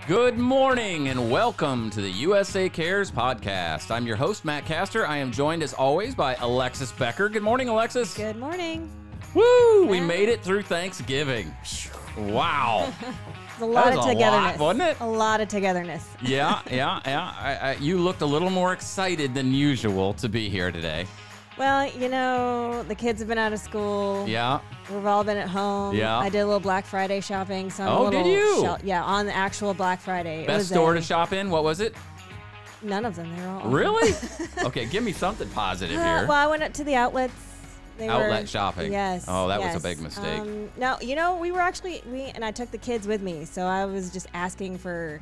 Good morning and welcome to the USA Cares podcast. I'm your host, Matt Castor. I am joined as always by Alexis Becker. Good morning, Alexis. Good morning. Woo! We made it through Thanksgiving. Wow. A lot of togetherness. Wasn't it? A lot of togetherness. Yeah. You looked a little more excited than usual to be here today. Well, you know, the kids have been out of school. Yeah. We've all been at home. Yeah. I did a little Black Friday shopping. So I'm a little did you? Yeah, on the actual Black Friday. Best store to shop in? What was it? None of them. They were all Really? Okay, give me something positive here. Well, I went up to the outlets. Outlet shopping. Yes. Oh, that was a big mistake. No, you know, and I took the kids with me, so I was just asking for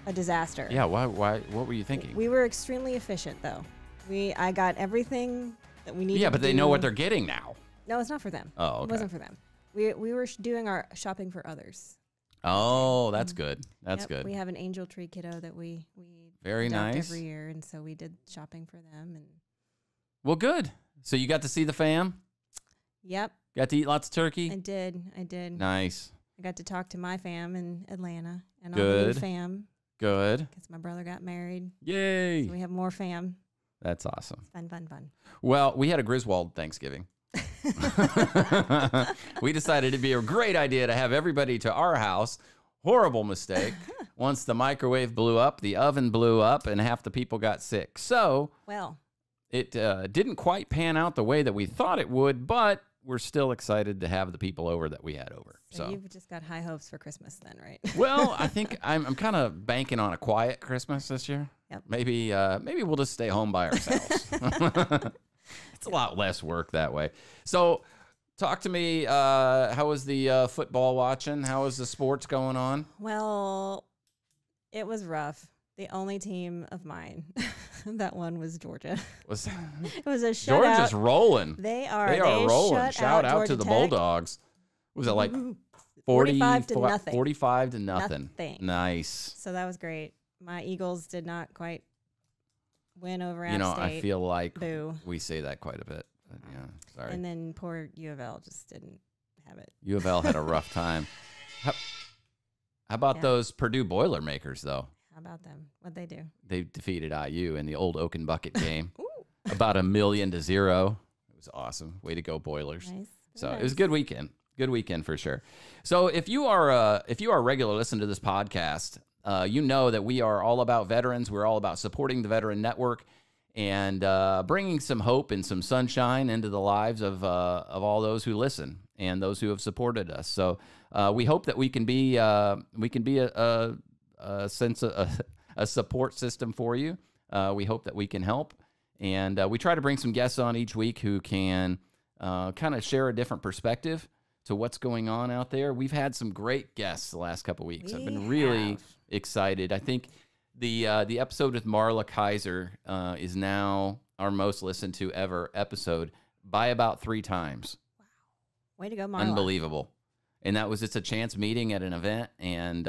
a disaster. Yeah, why? What were you thinking? We were extremely efficient, though. I got everything that we needed. Yeah, but they know what they're getting now. No, it's not for them. Oh, okay. It wasn't for them. We were doing our shopping for others. Oh, that's good. That's good. We have an angel tree kiddo that we very adopt nice every year, and so we did shopping for them. And well, good. So you got to see the fam? Yep. Got to eat lots of turkey? I did. Nice. I got to talk to my fam in Atlanta and all Good. the new fam. Good. Because my brother got married. Yay. So we have more fam. That's awesome. Fun. Well, we had a Griswold Thanksgiving. We decided it'd be a great idea to have everybody to our house. Horrible mistake. Once the microwave blew up, the oven blew up, and half the people got sick. So, well, it didn't quite pan out the way that we thought it would, but we're still excited to have the people over that we had over. So you've just got high hopes for Christmas then, right? Well, I think I'm kind of banking on a quiet Christmas this year. Yep. Maybe we'll just stay home by ourselves. It's a lot less work that way. So talk to me. How was the football watching? How was the sports going on? Well, it was rough. The only team of mine that won was Georgia. It was a shutout. Georgia's rolling. They are rolling. Shout out Georgia to the Tech. Bulldogs. Was it like 45 to nothing? 45 to nothing. Nice. So that was great. My Eagles did not quite win over App State. I feel like Boo. we say that quite a bit. But yeah, sorry. And then poor U of L just didn't have it. U of L had a rough time. How about those Purdue Boilermakers, though? How about them? What'd they do? They defeated IU in the old Oaken Bucket game. About 1,000,000 to 0. It was awesome. Way to go, Boilers. Nice. So it was a good weekend. Good weekend for sure. So if you are a regular listener to this podcast, you know that we are all about veterans. We're all about supporting the Veteran Network and bringing some hope and some sunshine into the lives of all those who listen and those who have supported us. So we hope that we can be a sense of a support system for you. We hope that we can help, and we try to bring some guests on each week who can kind of share a different perspective to what's going on out there. We've had some great guests the last couple of weeks. I've been really excited. I think the episode with Marla Kaiser is now our most listened to ever episode by about 3 times. Wow. Way to go, Marla. Unbelievable. And that was just a chance meeting at an event, and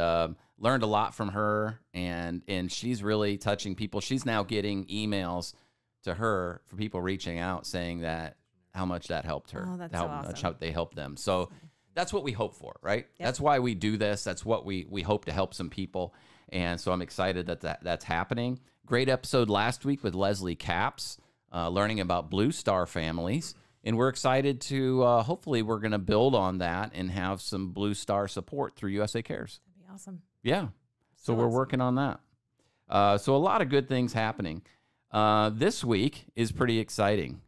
learned a lot from her, and she's really touching people. She's now getting emails to her for people reaching out saying that how much that helped her, oh, that's how so awesome. much how they helped them. So that's what we hope for, right? Yep. That's why we do this. That's what we hope to help some people. And so I'm excited that's happening. Great episode last week with Leslie Capps, learning about Blue Star families. And we're excited to, hopefully we're going to build on that and have some Blue Star support through USA Cares. That'd be awesome. Yeah. So we're working on that. So a lot of good things happening. This week is pretty exciting.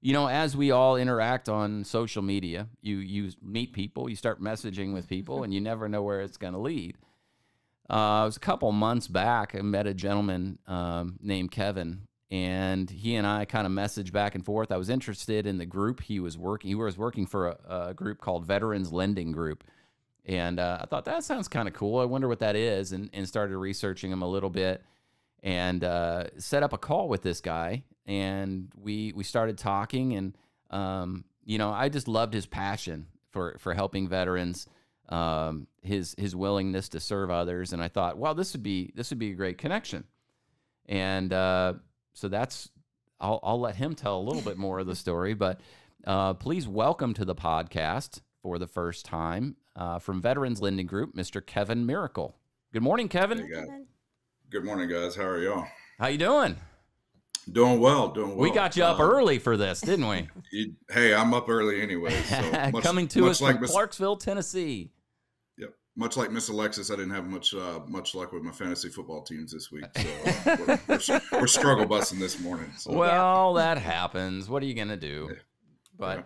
You know, as we all interact on social media, you meet people, you start messaging with people, and you never know where it's going to lead. It was a couple months back, I met a gentleman named Kevin, and he and I kind of messaged back and forth. I was interested in the group he was working. He was working for a group called Veterans Lending Group. And I thought, that sounds kind of cool. I wonder what that is, and started researching him a little bit, and set up a call with this guy. And we started talking, and you know, I just loved his passion for helping veterans, his willingness to serve others, and I thought, well, this would be a great connection. And so that's I'll let him tell a little bit more of the story, but please welcome to the podcast for the first time from Veterans Lending Group, Mr. Kevin Miracle. Good morning, Kevin. Hey guys. Good morning, guys. How are y'all? How you doing? Doing well, doing well. We got you up early for this, didn't we? Hey, I'm up early anyway. So Coming to us from Clarksville, Tennessee. Yep. Much like Miss Alexis, I didn't have much luck with my fantasy football teams this week. So we're struggle busting this morning. So. Well, that happens. What are you going to do? Yeah.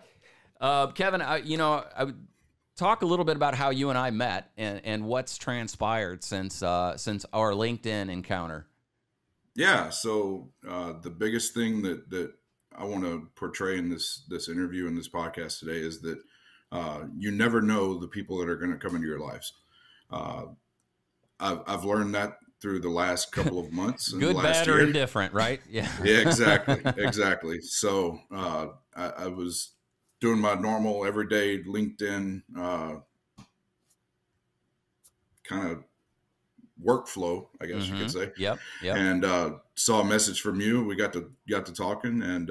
But, Kevin, I would talk a little bit about how you and I met and what's transpired since our LinkedIn encounter. Yeah, so the biggest thing that I want to portray in this interview and this podcast today is that you never know the people that are going to come into your lives. I've learned that through the last couple of months. Good, bad, or indifferent, right? Yeah. Yeah, exactly. So I was doing my normal everyday LinkedIn kind of workflow, I guess you could say. Yep. And saw a message from you. We got to talking, and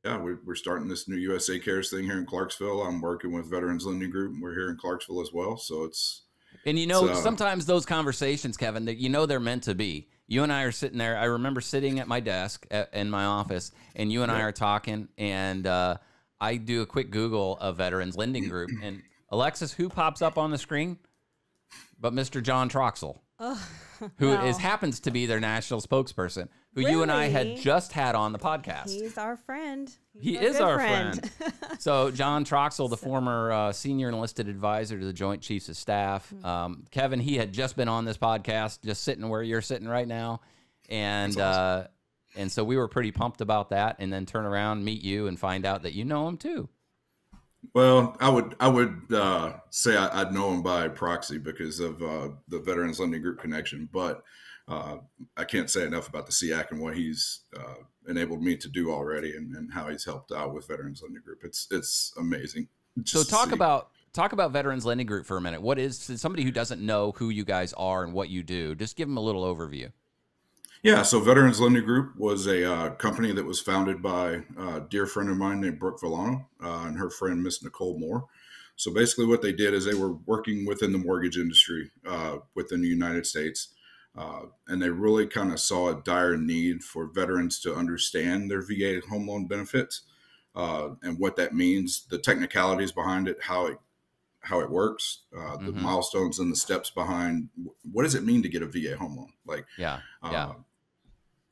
we're starting this new USA Cares thing here in Clarksville. I'm working with Veterans Lending Group, and we're here in Clarksville as well. So it's sometimes those conversations, Kevin, that they're meant to be. You and I are sitting there. I remember sitting at my desk in my office, and you and I are talking, and I do a quick Google of Veterans Lending Group, and Alexis, who pops up on the screen? But Mr. John Troxel, who happens to be their national spokesperson, who you and I had just had on the podcast. He's our friend. He is our friend. So John Troxel, the former senior enlisted advisor to the Joint Chiefs of Staff. Kevin, he had just been on this podcast, just sitting where you're sitting right now. And awesome. And so we were pretty pumped about that, and then turn around, meet you, and find out that you know him too. Well, I would say I'd know him by proxy because of the Veterans Lending Group connection, but I can't say enough about the SEAC and what he's enabled me to do already, and how he's helped out with Veterans Lending Group. It's amazing. So talk about Veterans Lending Group for a minute. What is somebody who doesn't know who you guys are and what you do? Just give them a little overview. Yeah, so Veterans Lending Group was a company that was founded by a dear friend of mine named Brooke Villano and her friend, Miss Nicole Moore. So basically what they did is they were working within the mortgage industry within the United States. And they really kind of saw a dire need for veterans to understand their VA home loan benefits and what that means, the technicalities behind it, how it works, the milestones and the steps behind what does it mean to get a VA home loan?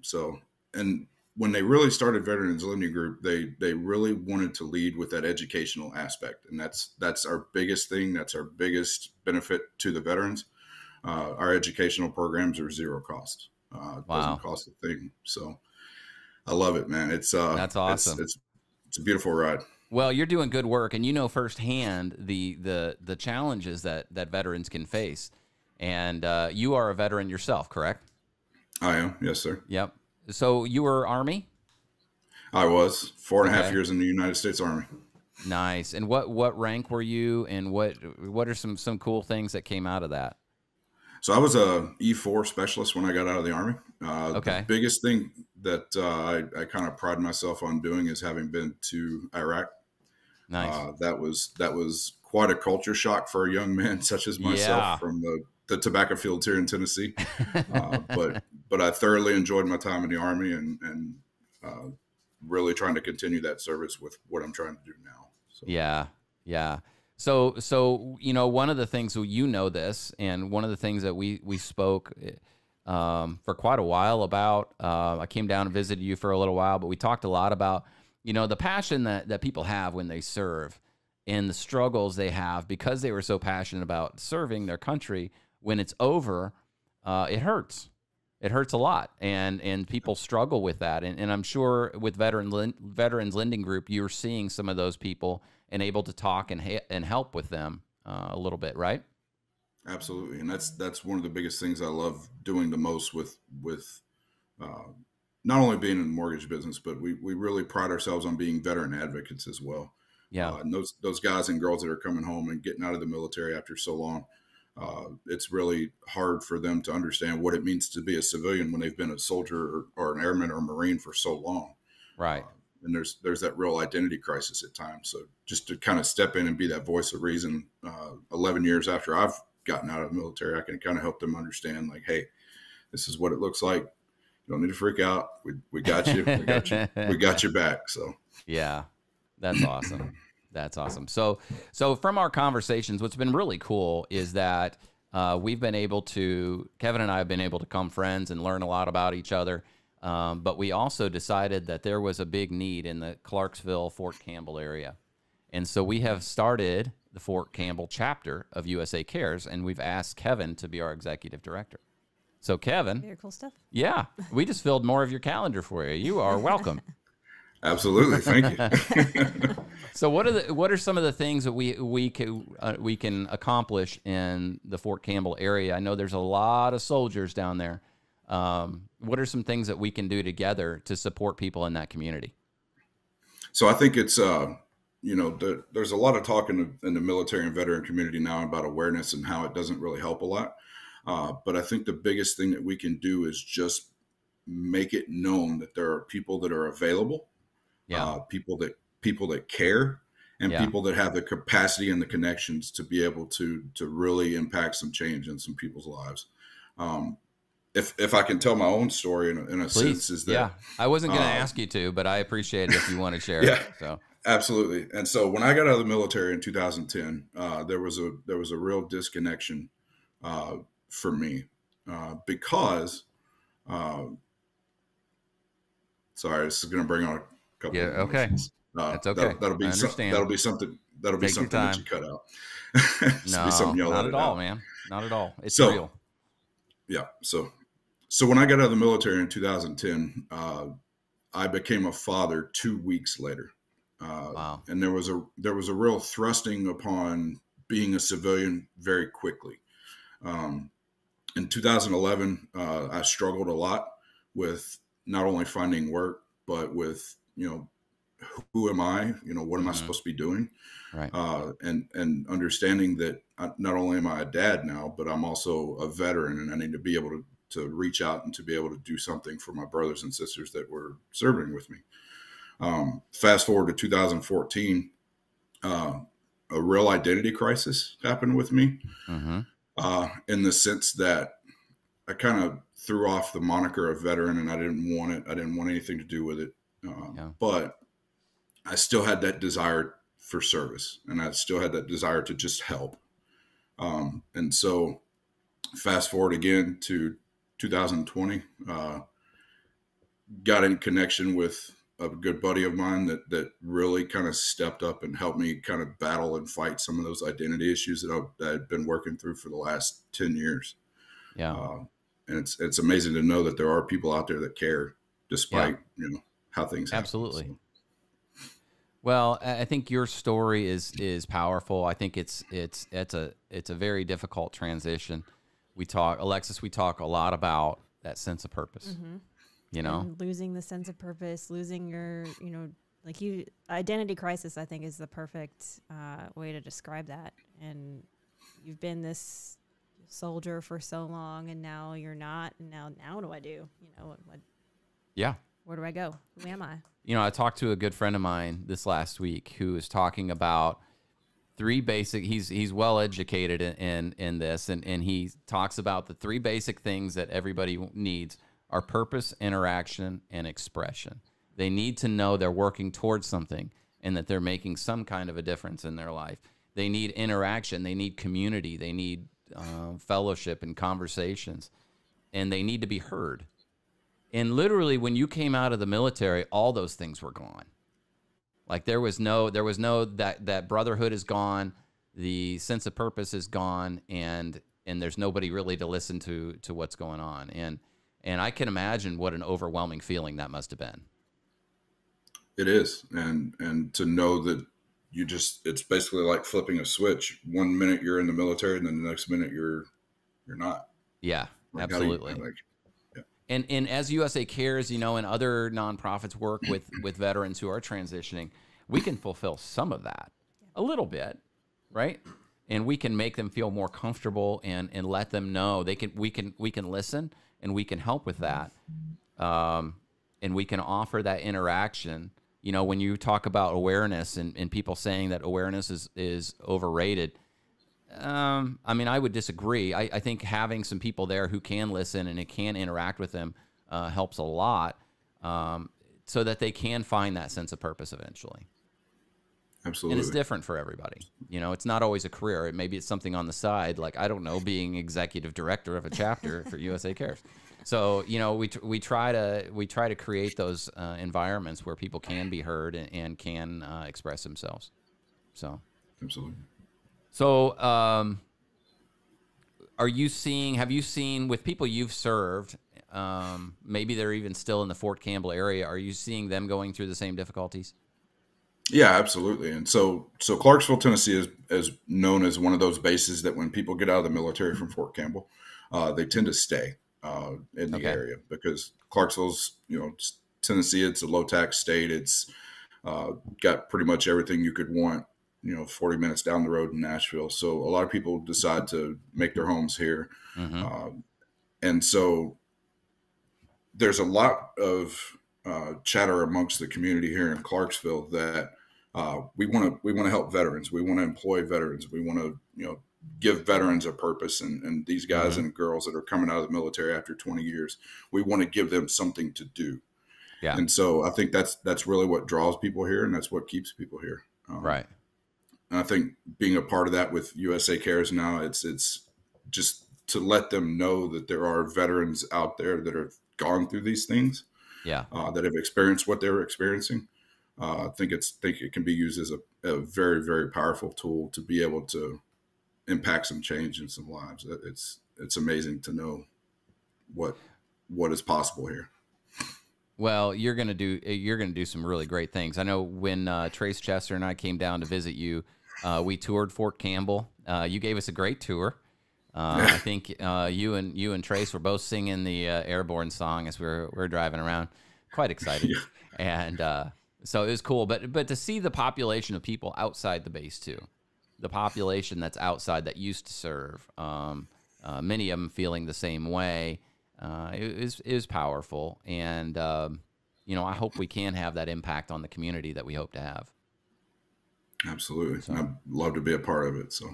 So, and when they really started Veterans Lending Group, they really wanted to lead with that educational aspect. And that's our biggest thing. That's our biggest benefit to the veterans. Our educational programs are zero cost. It doesn't cost a thing. So I love it, man. That's awesome. It's a beautiful ride. Well, you're doing good work, and you know firsthand the challenges that veterans can face. And you are a veteran yourself, correct? I am. Yes, sir. Yep. So you were Army? I was 4.5 years in the United States Army. Nice. And what rank were you, and what are some cool things that came out of that? So I was a E4 specialist when I got out of the Army. The biggest thing that I kind of pride myself on doing is having been to Iraq. Nice. That was quite a culture shock for a young man such as myself from the tobacco fields here in Tennessee. But I thoroughly enjoyed my time in the Army and really trying to continue that service with what I'm trying to do now. So. Yeah. So one of the things, this, and one of the things that we spoke for quite a while about, I came down and visited you for a little while, but we talked a lot about, the passion that people have when they serve and the struggles they have because they were so passionate about serving their country. When it's over, it hurts. It hurts a lot, and people struggle with that. And I'm sure with Veterans Lending Group, you're seeing some of those people and able to talk and help with them a little bit, right? Absolutely, and that's one of the biggest things I love doing the most with not only being in the mortgage business, but we really pride ourselves on being veteran advocates as well. Yeah, and those guys and girls that are coming home and getting out of the military after so long. It's really hard for them to understand what it means to be a civilian when they've been a soldier or an airman or a Marine for so long. Right. And there's that real identity crisis at times. So just to kind of step in and be that voice of reason, 11 years after I've gotten out of the military, I can kind of help them understand, like, hey, this is what it looks like. You don't need to freak out. We got you. We got you. We got your back. So yeah, that's awesome. That's awesome. So from our conversations, what's been really cool is that we've been able to, Kevin and I have been able to become friends and learn a lot about each other. But we also decided that there was a big need in the Clarksville, Fort Campbell area. And so we have started the Fort Campbell chapter of USA Cares, and we've asked Kevin to be our executive director. So Kevin. Very cool stuff. Yeah, we just filled more of your calendar for you. You are welcome. Absolutely. Thank you. So what are some of the things that we can accomplish in the Fort Campbell area? I know there's a lot of soldiers down there. What are some things that we can do together to support people in that community? So I think it's, there's a lot of talk in the military and veteran community now about awareness and how it doesn't really help a lot. But I think the biggest thing that we can do is just make it known that there are people that are available, people that care, and people that have the capacity and the connections to be able to really impact some change in some people's lives. If I can tell my own story in a sense, is that I wasn't going to ask you to, but I appreciate it if you want to share it. So absolutely. And so when I got out of the military in 2010, there was a real disconnection for me because sorry, this is going to bring on a couple of emotions. That's okay. That'll be something that you cut out. No, not at all, man. Not at all. It's real. Yeah. So when I got out of the military in 2010, I became a father 2 weeks later. Wow. And there was a real thrusting upon being a civilian very quickly. In 2011, I struggled a lot with not only finding work, but with, who am I? What am I supposed to be doing? Right. And understanding that not only am I a dad now, but I'm also a veteran, and I need to be able to reach out and to be able to do something for my brothers and sisters that were serving with me. Fast forward to 2014, a real identity crisis happened with me, in the sense that I kind of threw off the moniker of veteran, and I didn't want it. I didn't want anything to do with it. But I still had that desire for service, and I still had that desire to just help. And so fast forward again to 2020, got in connection with a good buddy of mine that really kind of stepped up and helped me kind of battle and fight some of those identity issues that I'd been working through for the last 10 years. And it's amazing to know that there are people out there that care despite, how things happen. Absolutely. Well, I think your story is powerful. I think it's a very difficult transition. Alexis, we talk a lot about that sense of purpose. And losing the sense of purpose, losing your, identity crisis, I think is the perfect way to describe that. And you've been this soldier for so long, and now you're not. And now what do I do? Where do I go? Who am I? I talked to a good friend of mine this last week who was talking about three basic, he's well educated in this, and he talks about the three basic things that everybody needs are purpose, interaction, and expression. They need to know they're working towards something and that they're making some kind of a difference in their life. They need interaction. They need community. They need fellowship and conversations, and they need to be heard. And literally, when you came out of the military, all those things were gone. Like there was no that brotherhood is gone, the sense of purpose is gone, and there's nobody really to listen to what's going on. And I can imagine what an overwhelming feeling that must have been. It is, and to know that it's basically like flipping a switch. 1 minute you're in the military, and then the next minute you're not. Yeah, absolutely. And as USA Cares, and other nonprofits work with veterans who are transitioning, we can fulfill some of that a little bit, right? And we can make them feel more comfortable and let them know we can listen and we can help with that, and we can offer that interaction. When you talk about awareness and people saying that awareness is overrated, I mean, I would disagree. I think having some people there who can listen and it can interact with them helps a lot, so that they can find that sense of purpose eventually. Absolutely. And it's different for everybody. You know, it's not always a career. Maybe it's something on the side, like, I don't know, being executive director of a chapter for USA Cares. So, you know, we try to create those environments where people can be heard and can express themselves. So, absolutely. So, have you seen with people you've served, maybe they're even still in the Fort Campbell area, are you seeing them going through the same difficulties? Yeah, absolutely. And so Clarksville, Tennessee is known as one of those bases that when people get out of the military from Fort Campbell, they tend to stay in the area, because Clarksville's, you know, Tennessee, it's a low tax state. It's got pretty much everything you could want, you know, 40 minutes down the road in Nashville. So a lot of people decide to make their homes here. And so there's a lot of chatter amongst the community here in Clarksville that we want to help veterans. We want to employ veterans. We want to, you know, give veterans a purpose. And these guys and girls that are coming out of the military after 20 years, we want to give them something to do. Yeah. And so I think that's really what draws people here, and that's what keeps people here. Right. And I think being a part of that with USA Cares now, it's just to let them know that there are veterans out there that have gone through these things. Yeah. That have experienced what they were experiencing. I think it can be used as a very, very powerful tool to be able to impact some change in some lives. It's amazing to know what is possible here. Well, you're gonna do some really great things. I know when Trace Chester and I came down to visit you, we toured Fort Campbell. You gave us a great tour. I think you and Trace were both singing the airborne song as we were driving around. Quite excited. And so it was cool. But to see the population of people outside the base too, the population that's outside that used to serve, many of them feeling the same way, is powerful. And you know, I hope we can have that impact on the community that we hope to have. Absolutely. So, I'd love to be a part of it. So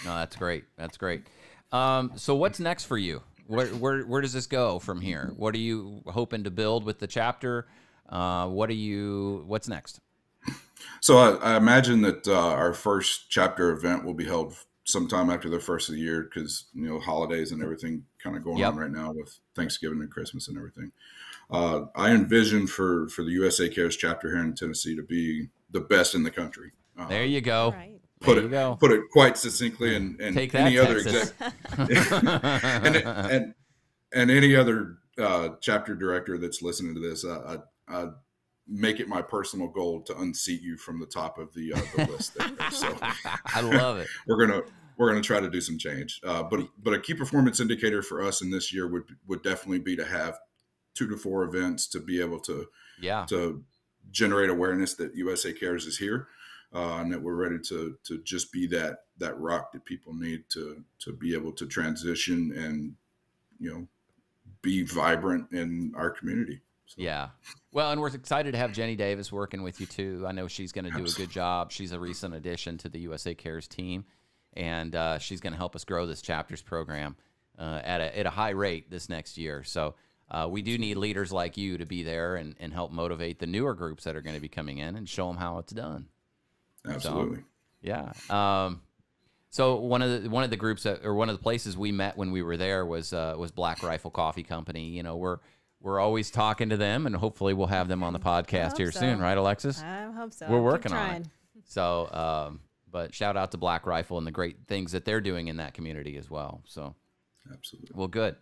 no, that's great. That's great. So what's next for you? Where does this go from here? What are you hoping to build with the chapter? What's next? So I imagine that our first chapter event will be held sometime after the first of the year, because, you know, holidays and everything kind of going on right now with Thanksgiving and Christmas and everything. I envision for the USA Cares chapter here in Tennessee to be the best in the country. There you go. Right. Put it quite succinctly, and Take that, any other and any other chapter director that's listening to this, I make it my personal goal to unseat you from the top of the list there. So I love it. We're gonna try to do some change, but a key performance indicator for us in this year would definitely be to have 2 to 4 events to be able to generate awareness that USA Cares is here. And that we're ready to just be that rock that people need to be able to transition and, you know, be vibrant in our community. So. Yeah. Well, and we're excited to have Jenny Davis working with you too. I know she's going to do a good job. She's a recent addition to the USA Cares team, and she's going to help us grow this chapters program at a high rate this next year. So we do need leaders like you to be there and help motivate the newer groups that are going to be coming in and show them how it's done. Absolutely. So, yeah. So one of the groups or one of the places we met when we were there was Black Rifle Coffee Company. You know, we're always talking to them, and hopefully we'll have them on the podcast here soon, right, Alexis? I hope so. We're working on it. So, but shout out to Black Rifle and the great things that they're doing in that community as well. So, absolutely. Well, good.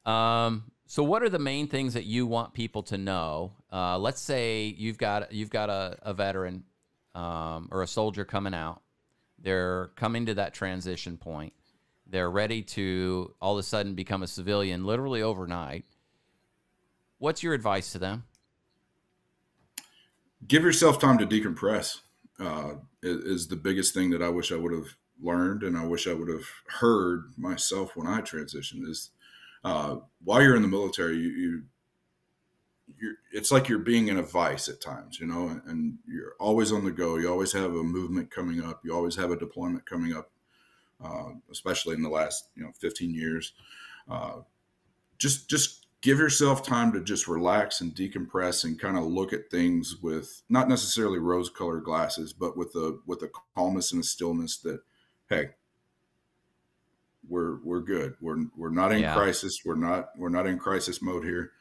So what are the main things that you want people to know? Let's say you've got a veteran or a soldier coming out. They're coming to that transition point. They're ready to all of a sudden become a civilian literally overnight. What's your advice to them? Give yourself time to decompress is the biggest thing that I wish I would have learned, and I wish I would have heard myself when I transitioned. Is while you're in the military, it's like you're being in a vice at times, you know, and you're always on the go. You always have a movement coming up. You always have a deployment coming up. especially in the last 15 years. Just give yourself time to just relax and decompress and kind of look at things with not necessarily rose-colored glasses, but with a calmness and a stillness that, hey, we're good. We're not in crisis. We're not in crisis mode here.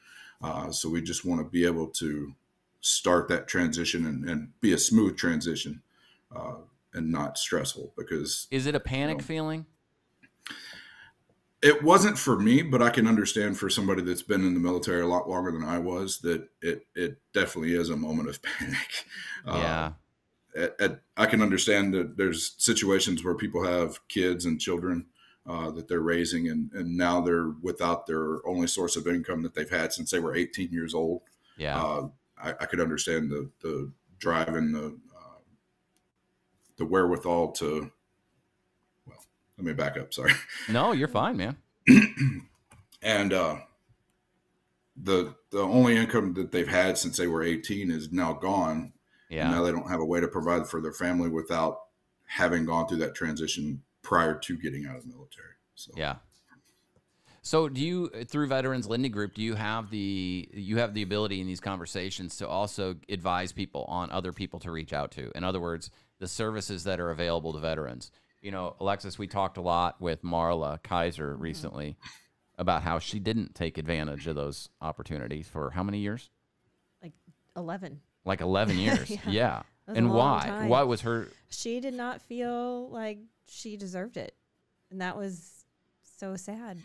So we just want to be able to start that transition and be a smooth transition and not stressful. Because is it a panic feeling? It wasn't for me, but I can understand for somebody that's been in the military a lot longer than I was that it definitely is a moment of panic. Yeah. I can understand that there's situations where people have kids and children that they're raising, and now they're without their only source of income that they've had since they were 18 years old. Yeah. I could understand the drive and the wherewithal to, well, let me back up. Sorry. No, you're fine, man. And the only income that they've had since they were 18 is now gone. Yeah. And now they don't have a way to provide for their family without having gone through that transition prior to getting out of the military. So yeah. So do you, through Veterans Lending Group, do you have the ability in these conversations to also advise people on other people to reach out to? In other words, the services that are available to veterans. Alexis, we talked a lot with Marla Kaiser recently about how she didn't take advantage of those opportunities for how many years? Like 11. Like 11 years. Yeah. And why? Time. Why was her? She did not feel like she deserved it. And that was so sad.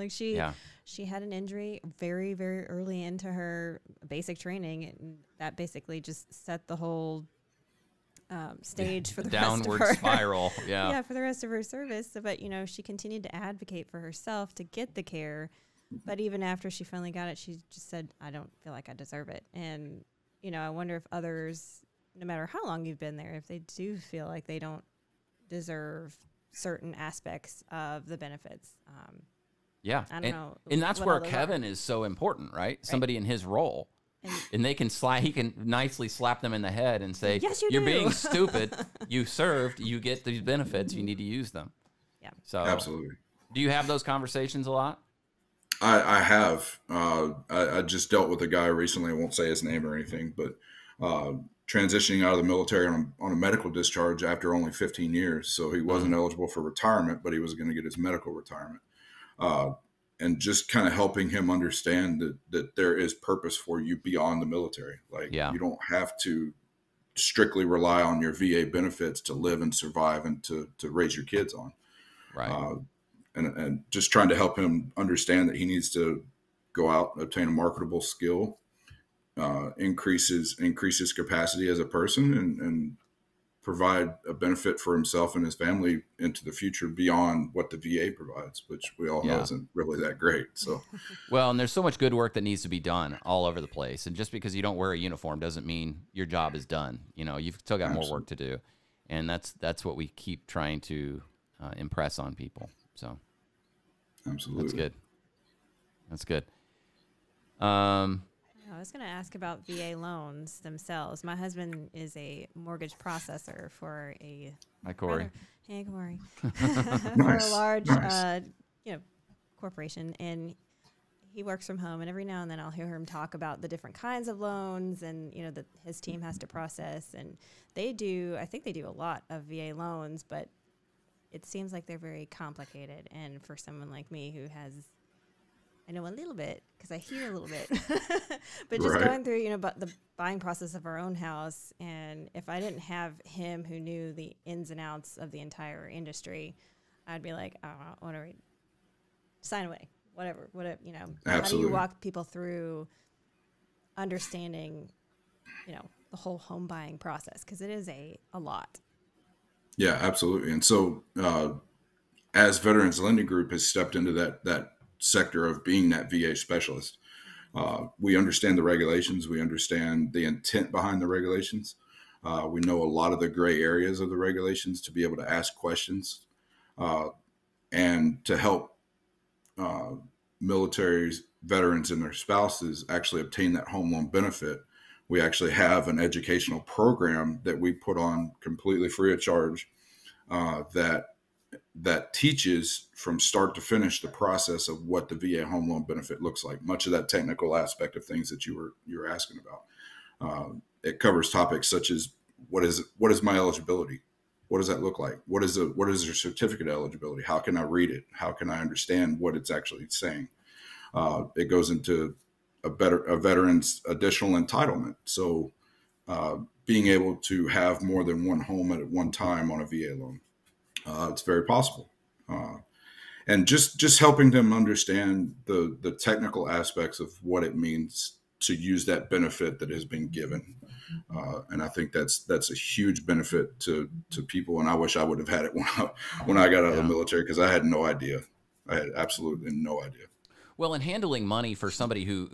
She had an injury very, very early into her basic training. And that basically just set the whole stage for the downward rest of her spiral. Yeah. For the rest of her service. So, but, she continued to advocate for herself to get the care. But even after she finally got it, she just said, I don't feel like I deserve it. And, I wonder if others, no matter how long you've been there, if they do feel like they don't deserve certain aspects of the benefits. Yeah. I don't know. And that's where Kevin is so important, right? Somebody in his role. And they can he can nicely slap them in the head and say, yes, you're being stupid. You served. You get these benefits. You need to use them. Yeah. So absolutely. Do you have those conversations a lot? I have. I just dealt with a guy recently. I won't say his name or anything, but transitioning out of the military on a medical discharge after only 15 years. So he wasn't eligible for retirement, but he was going to get his medical retirement. And just kind of helping him understand that there is purpose for you beyond the military. Like you don't have to strictly rely on your VA benefits to live and survive and to raise your kids on. Right. And just trying to help him understand that he needs to go out, obtain a marketable skill, increase his capacity as a person, and provide a benefit for himself and his family into the future beyond what the VA provides, which we all know isn't really that great. So, well, and there's so much good work that needs to be done all over the place. And just because you don't wear a uniform doesn't mean your job is done. You've still got more work to do. And that's what we keep trying to impress on people. So absolutely. That's good. I was going to ask about VA loans themselves. My husband is a mortgage processor for a Hi, Corey. Hey, Corey. Nice. For a large corporation, and he works from home. And every now and then I'll hear him talk about the different kinds of loans, and that his team has to process. And I think they do a lot of VA loans, but it seems like they're very complicated. And for someone like me who I know a little bit because I hear a little bit, but just going through, but the buying process of our own house. And if I didn't have him who knew the ins and outs of the entire industry, I'd be like, oh, whatever, sign away, whatever. Absolutely. How do you walk people through understanding, the whole home buying process? Because it is a lot. Yeah, absolutely. And so, as Veterans Lending Group has stepped into that sector of being that VA specialist, we understand the regulations. We understand the intent behind the regulations. We know a lot of the gray areas of the regulations to be able to ask questions and to help military veterans and their spouses actually obtain that home loan benefit. We actually have an educational program that we put on completely free of charge that that teaches from start to finish the process of what the VA home loan benefit looks like. Much of that technical aspect of things that you were asking about. It covers topics such as what is my eligibility? What does that look like? What is your certificate eligibility? How can I read it? How can I understand what it's actually saying? It goes into a veteran's additional entitlement. So being able to have more than one home at one time on a VA loan, it's very possible. And just helping them understand the technical aspects of what it means to use that benefit that has been given. And I think that's a huge benefit to people. And I wish I would have had it when I got out of the military, because I had no idea. I had absolutely no idea. Well, in handling money for somebody who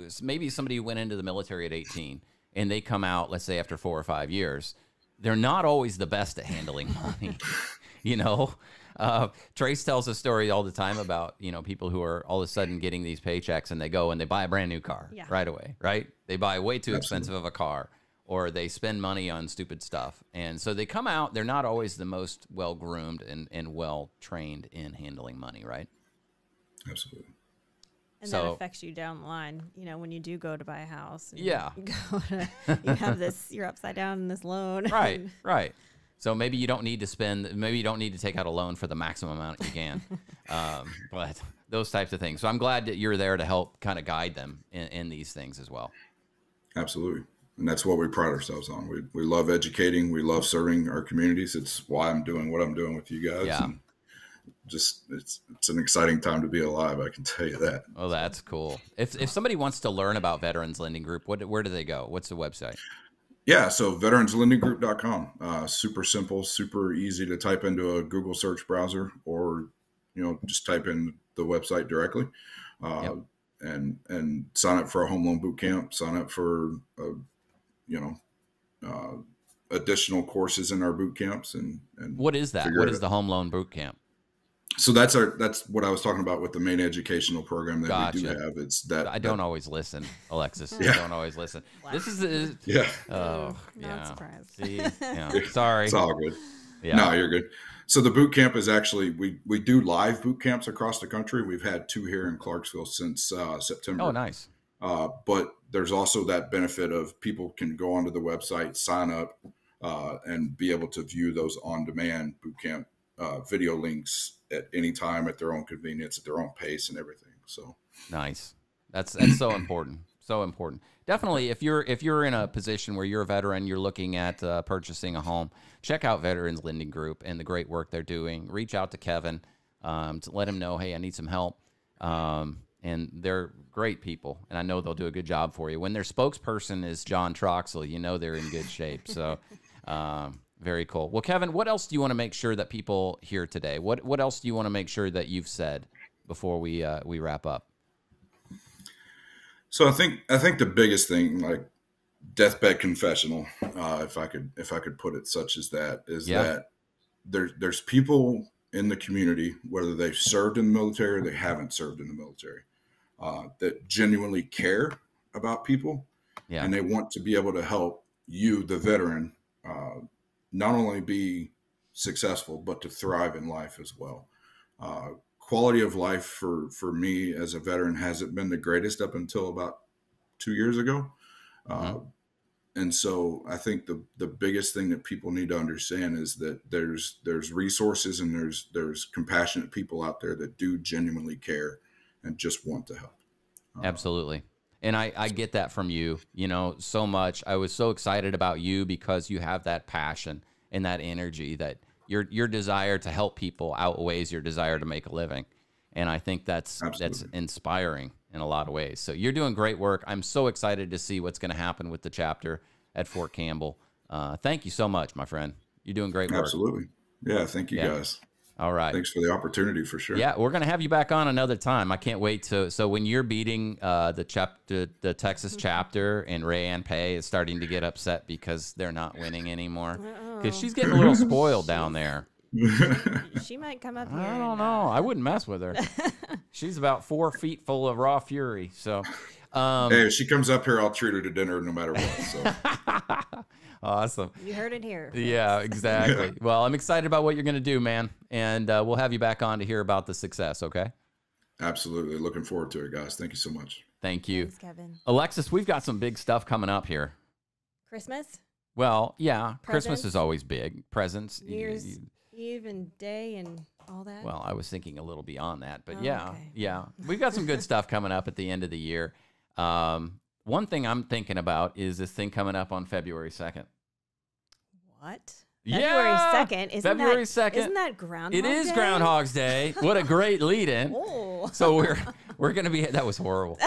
went into the military at 18 and they come out, let's say after 4 or 5 years, they're not always the best at handling money. You know, Trace tells a story all the time about, people who are all of a sudden getting these paychecks and they go and they buy a brand new car right away, right? They buy way too expensive of a car, or they spend money on stupid stuff. And so they come out, they're not always the most well-groomed and well-trained in handling money, right? Absolutely. And that affects you down the line, when you do go to buy a house. And Yeah. you have you're upside down in this loan. Right, right. So maybe you don't need to take out a loan for the maximum amount you can. But those types of things. So I'm glad that you're there to help kind of guide them in these things as well. Absolutely. And that's what we pride ourselves on. We love educating. We love serving our communities. It's why I'm doing what I'm doing with you guys. Yeah. And just it's an exciting time to be alive. I can tell you that. Oh, that's cool. If somebody wants to learn about Veterans Lending Group, where do they go? What's the website? Yeah, so veteranslendinggroup.com. Super simple, super easy to type into a Google search browser, or just type in the website directly, and sign up for a home loan boot camp. Sign up for additional courses in our boot camps. And what is that? What is the home loan boot camp? So that's what I was talking about with the main educational program that Gotcha. we do have. It's that I don't always listen, Alexis. Yeah. I don't always listen. Wow. This is yeah. Oh, Not surprised. See, yeah. Sorry. It's all good. Yeah. No, you're good. So the boot camp is actually, we do live boot camps across the country. We've had 2 here in Clarksville since September. Oh, nice. But there's also that benefit of people can go onto the website, sign up, and be able to view those on-demand boot camp video links at any time, at their own convenience, at their own pace, and everything. So nice. That's so important. So important. Definitely, if you're in a position where you're a veteran, you're looking at purchasing a home, check out Veterans Lending Group and the great work they're doing. Reach out to Kevin to let him know, hey, I need some help. And they're great people, and I know they'll do a good job for you. When their spokesperson is John Troxel, they're in good shape. So very cool. Well, Kevin, what else do you want to make sure that people hear today? What else do you want to make sure that you've said before we wrap up? So I think the biggest thing, like deathbed confessional, if I could put it such as that, is that there's people in the community, whether they've served in the military or they haven't served in the military, that genuinely care about people, and they want to be able to help you, the veteran, not only be successful, but to thrive in life as well. Quality of life for me as a veteran hasn't been the greatest up until about 2 years ago. And so I think the biggest thing that people need to understand is that there's resources and there's compassionate people out there that do genuinely care and just want to help. Absolutely. And I get that from you, so much. I was so excited about you because you have that passion and that energy, that your desire to help people outweighs your desire to make a living. And I think that's inspiring in a lot of ways. So you're doing great work. I'm so excited to see what's going to happen with the chapter at Fort Campbell. Thank you so much, my friend. You're doing great work. Absolutely. Yeah. Thank you guys. All right. Thanks for the opportunity, for sure. Yeah, we're going to have you back on another time. I can't wait so when you're beating the Texas chapter, and Rayanne Pay is starting to get upset because they're not winning anymore, because she's getting a little spoiled down there. She might come up here. I don't know. I wouldn't mess with her. She's about 4 feet full of raw fury. So Hey, if she comes up here, I'll treat her to dinner no matter what. So. Awesome. You heard it here. Yeah, exactly. Well, I'm excited about what you're going to do, man. And we'll have you back on to hear about the success, okay? Absolutely. Looking forward to it, guys. Thank you so much. Thank you. Thanks, Kevin. Alexis, we've got some big stuff coming up here. Christmas? Well, yeah. Christmas Presents? is always big. Presents. New Year's Eve and day and all that? Well, I was thinking a little beyond that. But Oh, yeah, okay. yeah. We've got some good stuff coming up at the end of the year. One thing I'm thinking about is this thing coming up on February 2nd. What? Yeah! February 2nd? February 2nd. Isn't that Groundhog It is Day? Groundhog's Day. What a great lead-in. Oh. So we're gonna be. That was horrible.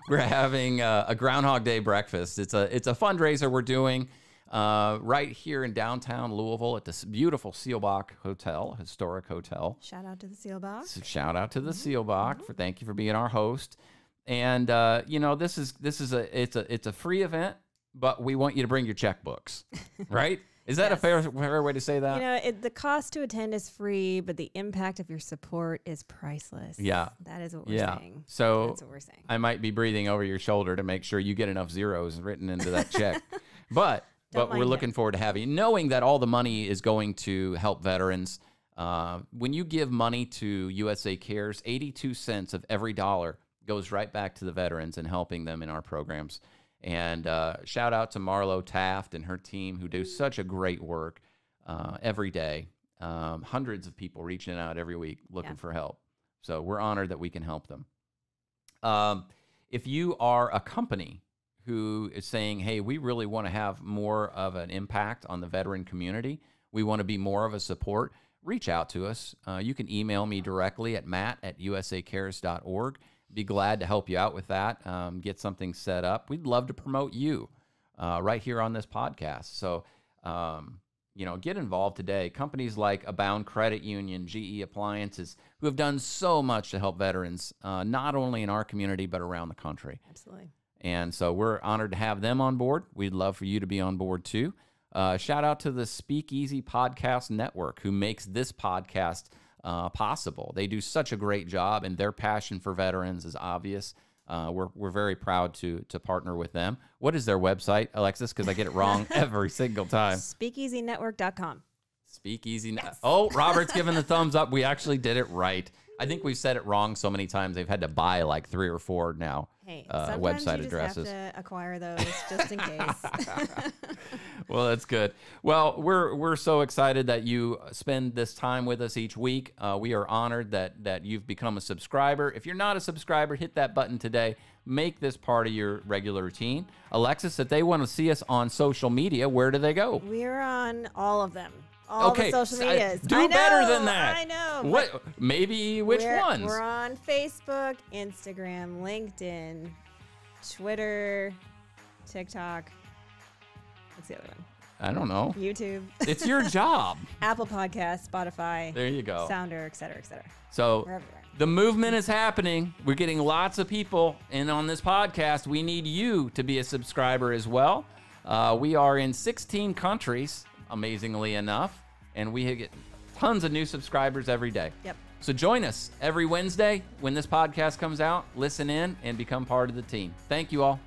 We're having a Groundhog Day breakfast. It's a fundraiser we're doing right here in downtown Louisville at this beautiful Seelbach Hotel, historic hotel. Shout out to the Seelbach. So shout out to the Seelbach for thank you for being our host. And you know, this is a free event, but we want you to bring your checkbooks, right? Is that a fair way to say that? You know, the cost to attend is free, but the impact of your support is priceless. Yeah. That is what we're saying. So that's what we're saying. I might be breathing over your shoulder to make sure you get enough zeros written into that check. But we're looking forward to having you, knowing that all the money is going to help veterans. When you give money to USA Cares, 82 cents of every dollar goes right back to the veterans and helping them in our programs. And shout out to Marlo Taft and her team who do such a great work every day. Hundreds of people reaching out every week looking for help. So we're honored that we can help them. If you are a company who is saying, hey, we really want to have more of an impact on the veteran community, we want to be more of a support, reach out to us. You can email me directly at matt@usacares.org. Be glad to help you out with that, get something set up. We'd love to promote you right here on this podcast. So, you know, get involved today. Companies like Abound Credit Union, GE Appliances, who have done so much to help veterans, not only in our community, but around the country. Absolutely. And so we're honored to have them on board. We'd love for you to be on board too. Shout out to the Speakeasy Podcast Network, who makes this podcast possible. They do such a great job, and their passion for veterans is obvious. We're very proud to partner with them. What is their website, Alexis? Because I get it wrong every single time. SpeakeasyNetwork.com. Speakeasy. Yes. Oh, Robert's giving the thumbs up. We actually did it right. I think we've said it wrong so many times they've had to buy like 3 or 4 now. Hey, website addresses. You just have to acquire those just in case. Well, that's good. Well, we're so excited that you spend this time with us each week. We are honored that you've become a subscriber. If you're not a subscriber, hit that button today. Make this part of your regular routine. Alexis, if they want to see us on social media, where do they go? We're on all of them. All the social medias. Do better than that. I know. What? Maybe which ones? We're on Facebook, Instagram, LinkedIn, Twitter, TikTok. What's the other one? I don't know. YouTube. It's your job. Apple Podcasts, Spotify. There you go. Sounder, et cetera, et cetera. So We're everywhere. the movement is happening. We're getting lots of people in on this podcast. We need you to be a subscriber as well. We are in 16 countries, amazingly enough, and we get tons of new subscribers every day. Yep. So join us every Wednesday when this podcast comes out. Listen in and become part of the team. Thank you all.